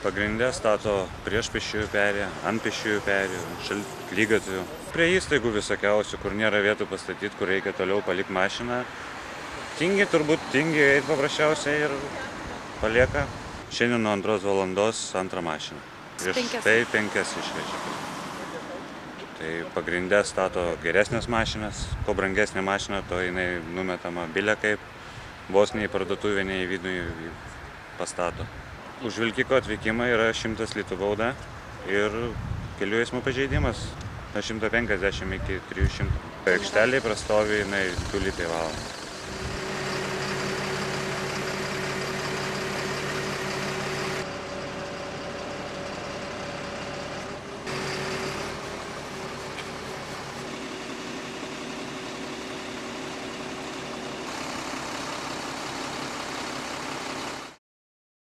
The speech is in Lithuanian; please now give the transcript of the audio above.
Pagrinde stato prieš pėsčiųjų perėją, ant pėsčiųjų perėjų, šaligatvių. Prie įstaigų visokiausių, kur nėra vietų pastatyti, kur reikia toliau palikti mašiną. Tingi eiti paprasčiausiai ir palieka. Šiandien nuo 2 valandos antrą mašiną. Prieš tai 5 išvežė. Tai pagrinde stato geresnės mašinas. Kuo brangesnė mašina, to jinai numetama bile kaip. Vos nei parduotuvė, nei vidų pastato. Už vilkiko atvykimą yra 100 litų bauda ir kelių eismo pažeidimas nuo 150 iki 300. Aikštelėje prastovi 2 litai valandą.